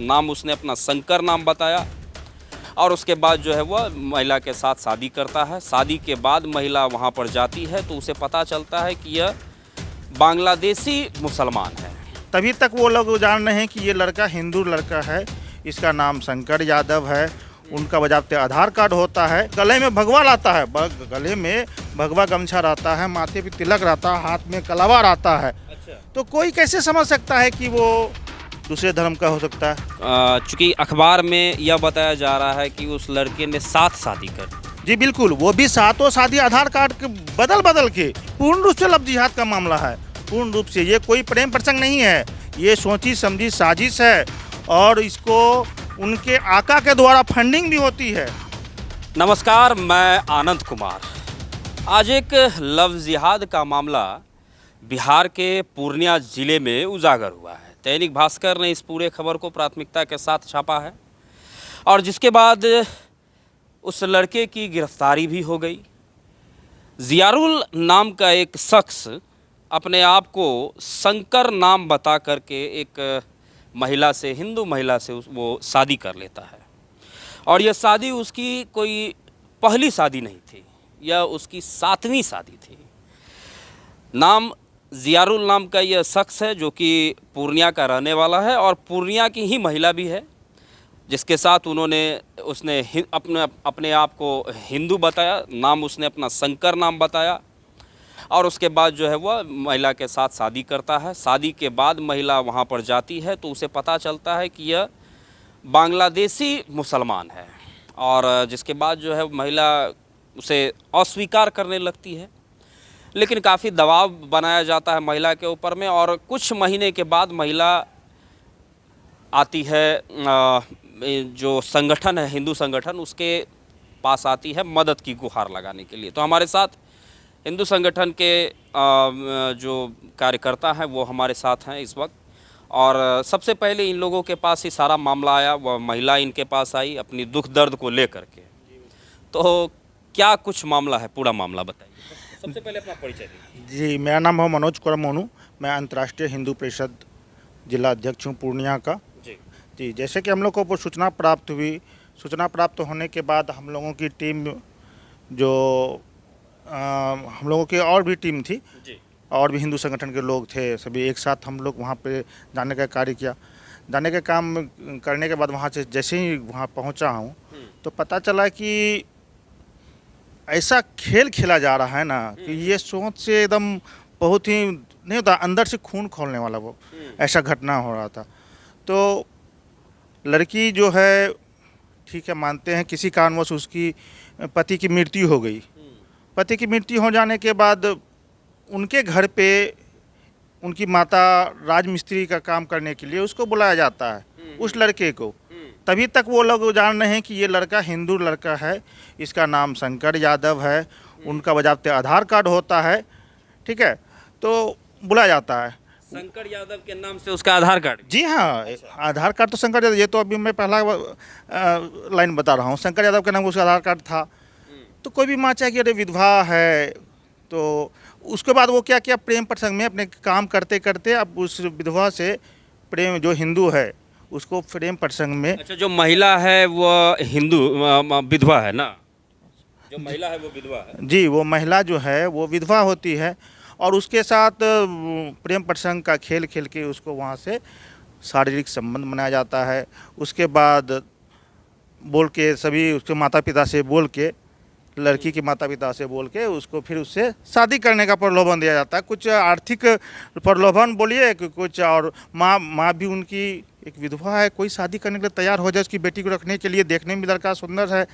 नाम उसने अपना शंकर नाम बताया और उसके बाद जो है वह महिला के साथ शादी करता है। शादी के बाद महिला वहाँ पर जाती है तो उसे पता चलता है कि यह बांग्लादेशी मुसलमान है। तभी तक वो लोग जान रहे हैं कि ये लड़का हिंदू लड़का है, इसका नाम शंकर यादव है। उनका बजाते आधार कार्ड होता है, गले में भगवा रहता है, गले में भगवा गमछा रहता है, माथे पे तिलक रहता है, हाथ में कलावा रहता है। अच्छा। तो कोई कैसे समझ सकता है कि वो दूसरे धर्म का हो सकता है? चूँकि अखबार में यह बताया जा रहा है कि उस लड़के ने 7 शादी कर दी। जी बिल्कुल, वो भी सातों शादी आधार कार्ड के बदल के। पूर्ण रूप से लव जिहाद का मामला है, पूर्ण रूप से। ये कोई प्रेम प्रसंग नहीं है, ये सोची समझी साजिश है और इसको उनके आका के द्वारा फंडिंग भी होती है। नमस्कार, मैं आनंद कुमार। आज एक लव जिहाद का मामला बिहार के पूर्णिया जिले में उजागर हुआ है। दैनिक भास्कर ने इस पूरे खबर को प्राथमिकता के साथ छापा है और जिसके बाद उस लड़के की गिरफ्तारी भी हो गई। जियारुल नाम का एक शख्स अपने आप को शंकर नाम बता करके एक महिला से, हिंदू महिला से वो शादी कर लेता है और यह शादी उसकी कोई पहली शादी नहीं थी, यह उसकी 7वीं शादी थी। नाम जियारुल नाम का यह शख्स है जो कि पूर्णिया का रहने वाला है और पूर्णिया की ही महिला भी है, जिसके साथ उसने अपने आप को हिंदू बताया। नाम उसने अपना शंकर नाम बताया और उसके बाद जो है वह महिला के साथ शादी करता है। शादी के बाद महिला वहाँ पर जाती है तो उसे पता चलता है कि यह बांग्लादेशी मुसलमान है और जिसके बाद जो है महिला उसे अस्वीकार करने लगती है, लेकिन काफ़ी दबाव बनाया जाता है महिला के ऊपर में और कुछ महीने के बाद महिला आती है, जो संगठन है, हिंदू संगठन, उसके पास आती है मदद की गुहार लगाने के लिए। तो हमारे साथ हिंदू संगठन के जो कार्यकर्ता हैं वो हमारे साथ हैं इस वक्त और सबसे पहले इन लोगों के पास ही सारा मामला आया, वह महिला इनके पास आई अपनी दुख दर्द को लेकर के। तो क्या कुछ मामला है, पूरा मामला बताइए। सबसे पहले अपना परिचय दीजिए। जी, मेरा नाम है मनोज कुमार मोनू, मैं अंतर्राष्ट्रीय हिंदू परिषद जिला अध्यक्ष हूँ पूर्णिया का। जी, जैसे कि हम लोग को सूचना प्राप्त हुई, सूचना प्राप्त होने के बाद हम लोगों की टीम जो हम लोगों की और भी टीम थी जी। और भी हिंदू संगठन के लोग थे, सभी एक साथ हम लोग वहाँ पे जाने का कार्य किया। जाने का काम करने के बाद वहाँ से जैसे ही वहाँ पहुँचा हूँ तो पता चला कि ऐसा खेल खेला जा रहा है ना कि ये सोच से एकदम बहुत ही नहीं होता, अंदर से खून खौलने वाला वो ऐसा घटना हो रहा था। तो लड़की जो है, ठीक है, मानते हैं किसी कारणवश उसकी पति की मृत्यु हो गई। पति की मृत्यु हो जाने के बाद उनके घर पे उनकी माता राजमिस्त्री का काम करने के लिए उसको बुलाया जाता है, उस लड़के को। तभी तक वो लोग जान रहे हैं कि ये लड़का हिंदू लड़का है, इसका नाम शंकर यादव है। उनका बजाते आधार कार्ड होता है, ठीक है, तो बुलाया जाता है। शंकर यादव के नाम से उसका आधार कार्ड? जी हाँ, आधार कार्ड तो शंकर यादव, ये तो अभी मैं पहला लाइन बता रहा हूँ। शंकर यादव के नाम उसका आधार कार्ड था। तो कोई भी माँ चाहे कि अरे विधवा है, तो उसके बाद वो क्या किया, प्रेम प्रसंग में अपने काम करते करते अब उस विधवा से प्रेम, जो हिंदू है उसको प्रेम प्रसंग में। अच्छा, जो महिला है वो हिंदू विधवा है ना? जो महिला है वो विधवा है? जी, वो महिला जो है वो विधवा होती है और उसके साथ प्रेम प्रसंग का खेल खेल के उसको वहाँ से शारीरिक संबंध बनाया जाता है। उसके बाद बोल के सभी उसके माता पिता से बोल के, लड़की के माता पिता से बोल के उसको फिर उससे शादी करने का प्रलोभन दिया जाता है। कुछ आर्थिक प्रलोभन बोलिए, कुछ और माँ भी उनकी एक विधवा है, कोई शादी करने के लिए तैयार हो जाए उसकी बेटी को रखने के लिए। देखने में लड़का सुंदर है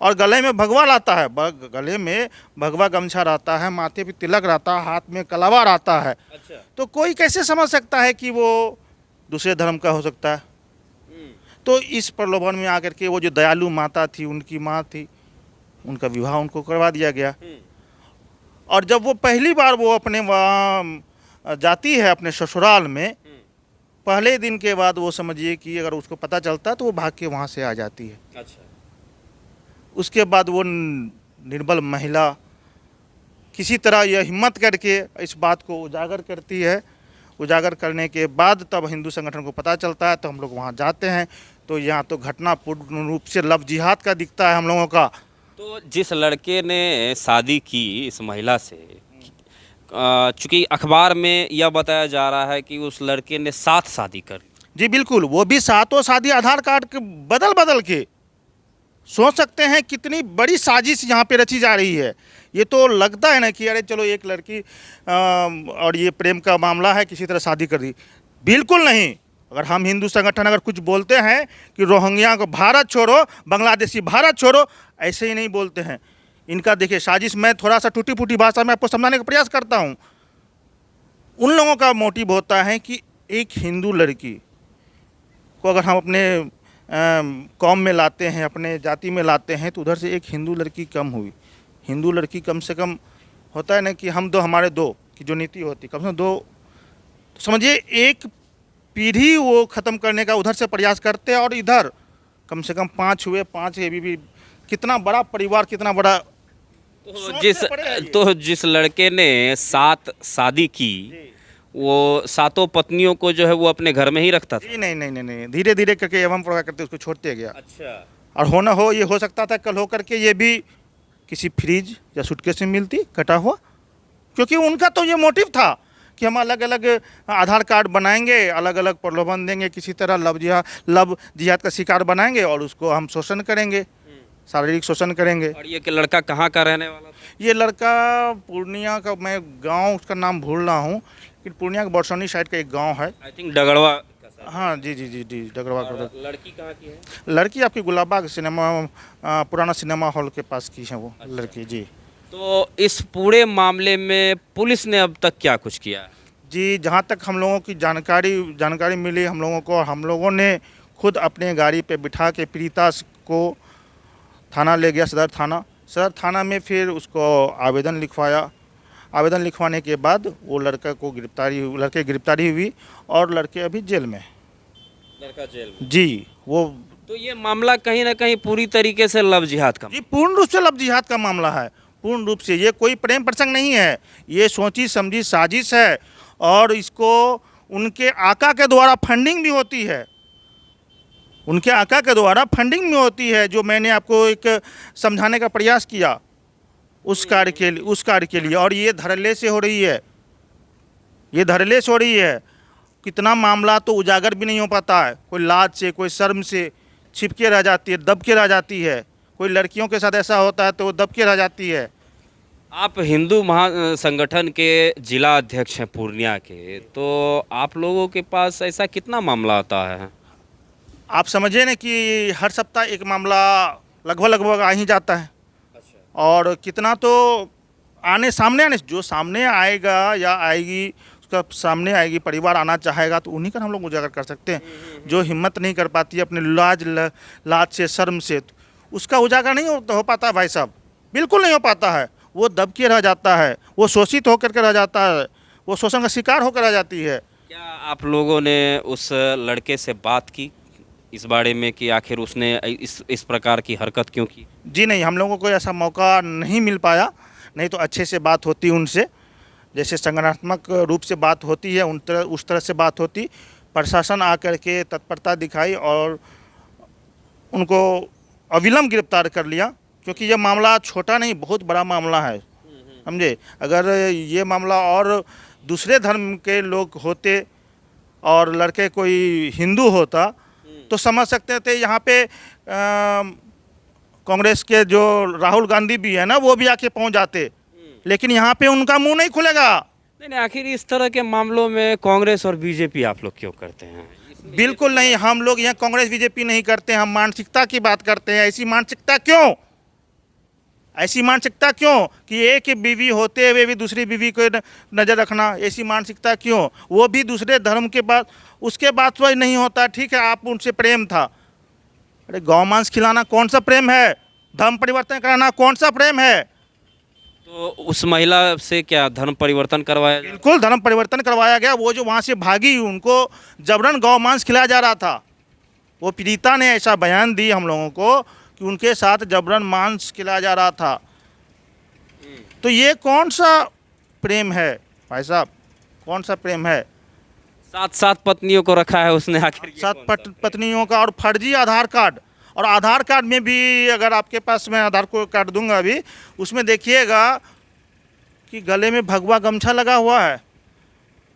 और गले में भगवा रहता है, गले में भगवा गमछा रहता है, माथे पे तिलक रहता है, हाथ में कलावा रहता है। अच्छा। तो कोई कैसे समझ सकता है कि वो दूसरे धर्म का हो सकता है? तो इस प्रलोभन में आकर के वो जो दयालु माता थी, उनकी माँ थी, उनका विवाह उनको करवा दिया गया। और जब वो पहली बार वो अपने वहाँ जाती है अपने ससुराल में, पहले दिन के बाद वो समझिए कि अगर उसको पता चलता तो वो भाग के वहाँ से आ जाती है। अच्छा। उसके बाद वो निर्बल महिला किसी तरह यह हिम्मत करके इस बात को उजागर करती है उजागर करने के बाद तब हिंदू संगठन को पता चलता है, तो हम लोग वहाँ जाते हैं। तो यहाँ तो घटना पूर्ण रूप से लव जिहाद का दिखता है हम लोगों का। तो जिस लड़के ने शादी की इस महिला से, चूंकि अखबार में यह बताया जा रहा है कि उस लड़के ने 7 शादी कर ली। जी बिल्कुल, वो भी सातों शादी आधार कार्ड के बदल बदल के। सोच सकते हैं कितनी बड़ी साजिश यहाँ पे रची जा रही है। ये तो लगता है ना कि अरे चलो एक लड़की और ये प्रेम का मामला है, किसी तरह शादी कर दी। बिल्कुल नहीं। अगर हम हिंदू संगठन अगर कुछ बोलते हैं कि रोहिंग्या को भारत छोड़ो, बांग्लादेशी भारत छोड़ो, ऐसे ही नहीं बोलते हैं। इनका देखिए साजिश, मैं थोड़ा सा टूटी फूटी भाषा में आपको समझाने का प्रयास करता हूँ। उन लोगों का मोटिव होता है कि एक हिंदू लड़की को अगर हम अपने कौम में लाते हैं, अपने जाति में लाते हैं, तो उधर से एक हिंदू लड़की कम हुई। हिंदू लड़की कम से कम होता है ना कि हम दो हमारे दो की जो नीति होती, कम से कम दो, तो समझिए एक पीढ़ी वो ख़त्म करने का उधर से प्रयास करते हैं, और इधर कम से कम 5 हुए, 5 ये भी कितना बड़ा परिवार, कितना बड़ा। तो जिस लड़के ने 7 शादी की, वो 7 पत्नियों को जो है वो अपने घर में ही रखता था। जी नहीं नहीं नहीं नहीं, धीरे धीरे करके एवं प्रकार करते उसको छोड़ते गया। अच्छा। और होना हो ये हो सकता था कल हो करके ये भी किसी फ्रिज या सूटकेस में मिलती कटा हुआ, क्योंकि उनका तो ये मोटिव था कि हम अलग अलग आधार कार्ड बनाएंगे, अलग अलग प्रलोभन देंगे, किसी तरह लव जिहाद का शिकार बनाएंगे और उसको हम शोषण करेंगे, शारीरिक शोषण करेंगे। और ये कि लड़का कहाँ का रहने वाला था? ये लड़का पूर्णिया का, मैं गांव उसका नाम भूल रहा हूँ, लेकिन पूर्णिया के बरसौनी साइड का एक गांव है। आई थिंक डगड़वा का शायद। हाँ जी जी जी जी, डगरवा का। लड़की कहाँ की है? लड़की आपकी गुलाबबाग सिनेमा, पुराना सिनेमा हॉल के पास की है वो लड़की जी। तो इस पूरे मामले में पुलिस ने अब तक क्या कुछ किया? जी जहाँ तक हम लोगों की जानकारी मिली हम लोगों को, हम लोगों ने खुद अपने गाड़ी पे बिठा के पीड़िता को थाना ले गया, सदर थाना में फिर उसको आवेदन लिखवाया। आवेदन लिखवाने के बाद वो लड़के गिरफ्तारी हुई और लड़के अभी जेल में। लड़का जेल में? जी वो। तो ये मामला कहीं ना कहीं पूरी तरीके से लव जिहाद का? जी पूर्ण रूप से लव जिहाद का मामला है, पूर्ण रूप से। ये कोई प्रेम प्रसंग नहीं है, ये सोची समझी साजिश है, और इसको उनके आका के द्वारा फंडिंग भी होती है, उनके आका के द्वारा फंडिंग भी होती है, जो मैंने आपको एक समझाने का प्रयास किया उस कार्य के लिए। और ये धड़ल्ले से हो रही है, ये धड़ल्ले से हो रही है। कितना मामला तो उजागर भी नहीं हो पाता है, कोई लाज से, कोई शर्म से छिप के रह जाती है, दब के रह जाती है। कोई लड़कियों के साथ ऐसा होता है तो वो दब के रह जाती है। आप हिंदू महासंगठन के जिला अध्यक्ष हैं पूर्णिया के, तो आप लोगों के पास ऐसा कितना मामला आता है? आप समझिए ना कि हर सप्ताह एक मामला लगभग आ ही जाता है। अच्छा। और कितना तो सामने आने, जो सामने आएगा या आएगी, उसका सामने आएगी, परिवार आना चाहेगा तो उन्हीं का हम लोग उजागर कर सकते हैं। जो हिम्मत नहीं कर पाती है अपने लाज से, शर्म से, तो उसका उजागर नहीं हो पाता भाई साहब, बिल्कुल नहीं हो पाता है। वो दब के रह जाता है, वो शोषित होकर के रह जाता है, वो शोषण का शिकार होकर रह जाती है। क्या आप लोगों ने उस लड़के से बात की इस बारे में कि आखिर उसने इस प्रकार की हरकत क्यों की? जी नहीं, हम लोगों को ऐसा मौका नहीं मिल पाया, नहीं तो अच्छे से बात होती उनसे, जैसे संगठनात्मक रूप से बात होती है उस तरह से बात होती। प्रशासन आकर के तत्परता दिखाई और उनको अविलंब गिरफ्तार कर लिया, क्योंकि ये मामला छोटा नहीं, बहुत बड़ा मामला है, समझे। अगर ये मामला और दूसरे धर्म के लोग होते और लड़के कोई हिंदू होता तो समझ सकते थे। यहाँ पे कांग्रेस के जो राहुल गांधी भी है ना, वो भी आके पहुँच जाते, लेकिन यहाँ पे उनका मुंह नहीं खुलेगा। नहीं, आखिर इस तरह के मामलों में कांग्रेस और बीजेपी आप लोग क्यों करते हैं? बिल्कुल नहीं, हम लोग यहाँ कांग्रेस बीजेपी नहीं करते, हम मानसिकता की बात करते हैं। ऐसी मानसिकता क्यों, ऐसी मानसिकता क्यों कि एक बीवी होते हुए भी दूसरी बीवी को नज़र रखना, ऐसी मानसिकता क्यों? वो भी दूसरे धर्म के बाद, उसके बाद तो नहीं होता। ठीक है, आप उनसे प्रेम था, अरे गौ मांस खिलाना कौन सा प्रेम है? धर्म परिवर्तन कराना कौन सा प्रेम है? तो उस महिला से क्या धर्म परिवर्तन करवाया? बिल्कुल धर्म परिवर्तन करवाया गया। वो जो वहाँ से भागी, उनको जबरन गौ मांस खिलाया जा रहा था। वो पीड़िता ने ऐसा बयान दी हम लोगों को कि उनके साथ जबरन मांस खिलाया जा रहा था। तो ये कौन सा प्रेम है भाई साहब, कौन सा प्रेम है? 7 पत्नियों को रखा है उसने, आखिर ये सात कौन सा? पत्नियों का और फर्जी आधार कार्ड। और आधार कार्ड में भी अगर आपके पास, मैं आधार को कार्ड दूंगा अभी, उसमें देखिएगा कि गले में भगवा गमछा लगा हुआ है,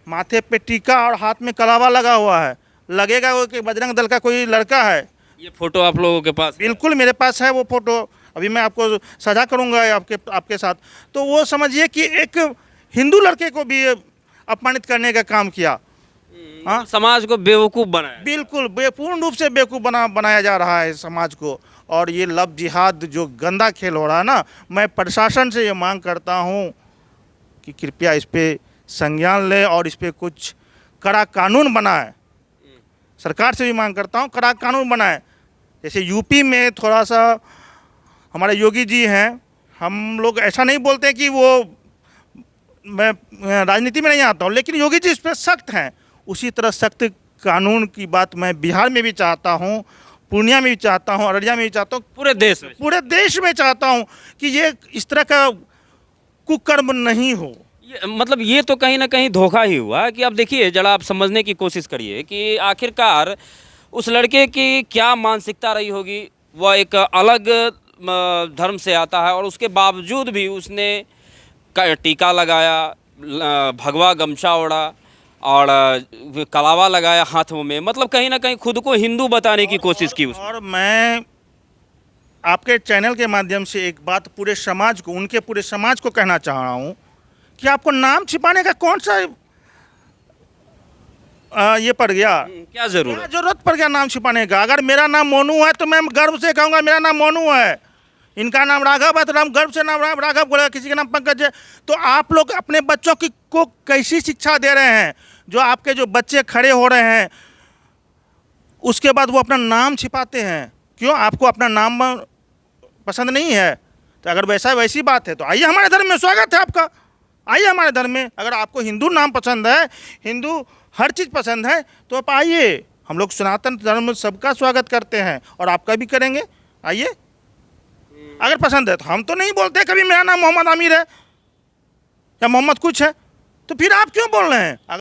माथे पे टीका और हाथ में कलावा लगा हुआ है। लगेगा वो कि बजरंग दल का कोई लड़का है। ये फोटो आप लोगों के पास है? बिल्कुल मेरे पास है वो फोटो, अभी मैं आपको साझा करूंगा आपके साथ। तो वो समझिए कि एक हिंदू लड़के को भी अपमानित करने का काम किया। हाँ, समाज को बेवकूफ़ बनाया। बिल्कुल पूर्ण रूप से बेवकूफ़ बनाया जा रहा है समाज को। और ये लव जिहाद जो गंदा खेल हो रहा है ना, मैं प्रशासन से ये मांग करता हूँ कि कृपया इस पे संज्ञान ले और इस पे कुछ कड़ा कानून बनाए। सरकार से भी मांग करता हूँ कड़ा कानून बनाए। जैसे यूपी में थोड़ा सा हमारे योगी जी हैं, हम लोग ऐसा नहीं बोलते कि वो, मैं राजनीति में नहीं आता हूँ, लेकिन योगी जी इस पर सख्त हैं। उसी तरह सख्त कानून की बात मैं बिहार में भी चाहता हूँ, पूर्णिया में भी चाहता हूँ, अररिया में भी चाहता हूँ, पूरे देश में चाहता हूँ कि ये इस तरह का कुकर्म नहीं हो। मतलब ये तो कहीं ना कहीं धोखा ही हुआ कि अब देखिए, जरा आप समझने की कोशिश करिए कि आखिरकार उस लड़के की क्या मानसिकता रही होगी। वह एक अलग धर्म से आता है और उसके बावजूद भी उसने टीका लगाया, भगवा गमछा ओढ़ा और कलावा लगाया हाथों में, मतलब कहीं ना कहीं खुद को हिंदू बताने की कोशिश की उसने। और मैं आपके चैनल के माध्यम से एक बात पूरे समाज को, उनके पूरे समाज को कहना चाह रहा हूँ कि आपको नाम छिपाने का कौन सा ये पड़ गया, क्या जरूरत पड़ गया नाम छिपाने का। अगर मेरा नाम मोनू है तो मैं गर्व से कहूँगा मेरा नाम मोनू है। इनका नाम राघव है तो नाम गर्व से नाम राघव बोला, किसी का नाम पंकज है। तो आप लोग अपने बच्चों की को कैसी शिक्षा दे रहे हैं? जो आपके जो बच्चे खड़े हो रहे हैं उसके बाद वो अपना नाम छिपाते हैं। क्यों? आपको अपना नाम पसंद नहीं है? तो अगर वैसी बात है तो आइए हमारे धर्म में, स्वागत है आपका, आइए हमारे धर्म में। अगर आपको हिंदू नाम पसंद है, हिंदू हर चीज़ पसंद है, तो आप आइए। हम लोग सनातन धर्म में सबका स्वागत करते हैं और आपका भी करेंगे। आइए, अगर पसंद है तो। हम तो नहीं बोलते कभी मेरा नाम मोहम्मद आमिर है या मोहम्मद कुछ है, तो फिर आप क्यों बोल रहे हैं?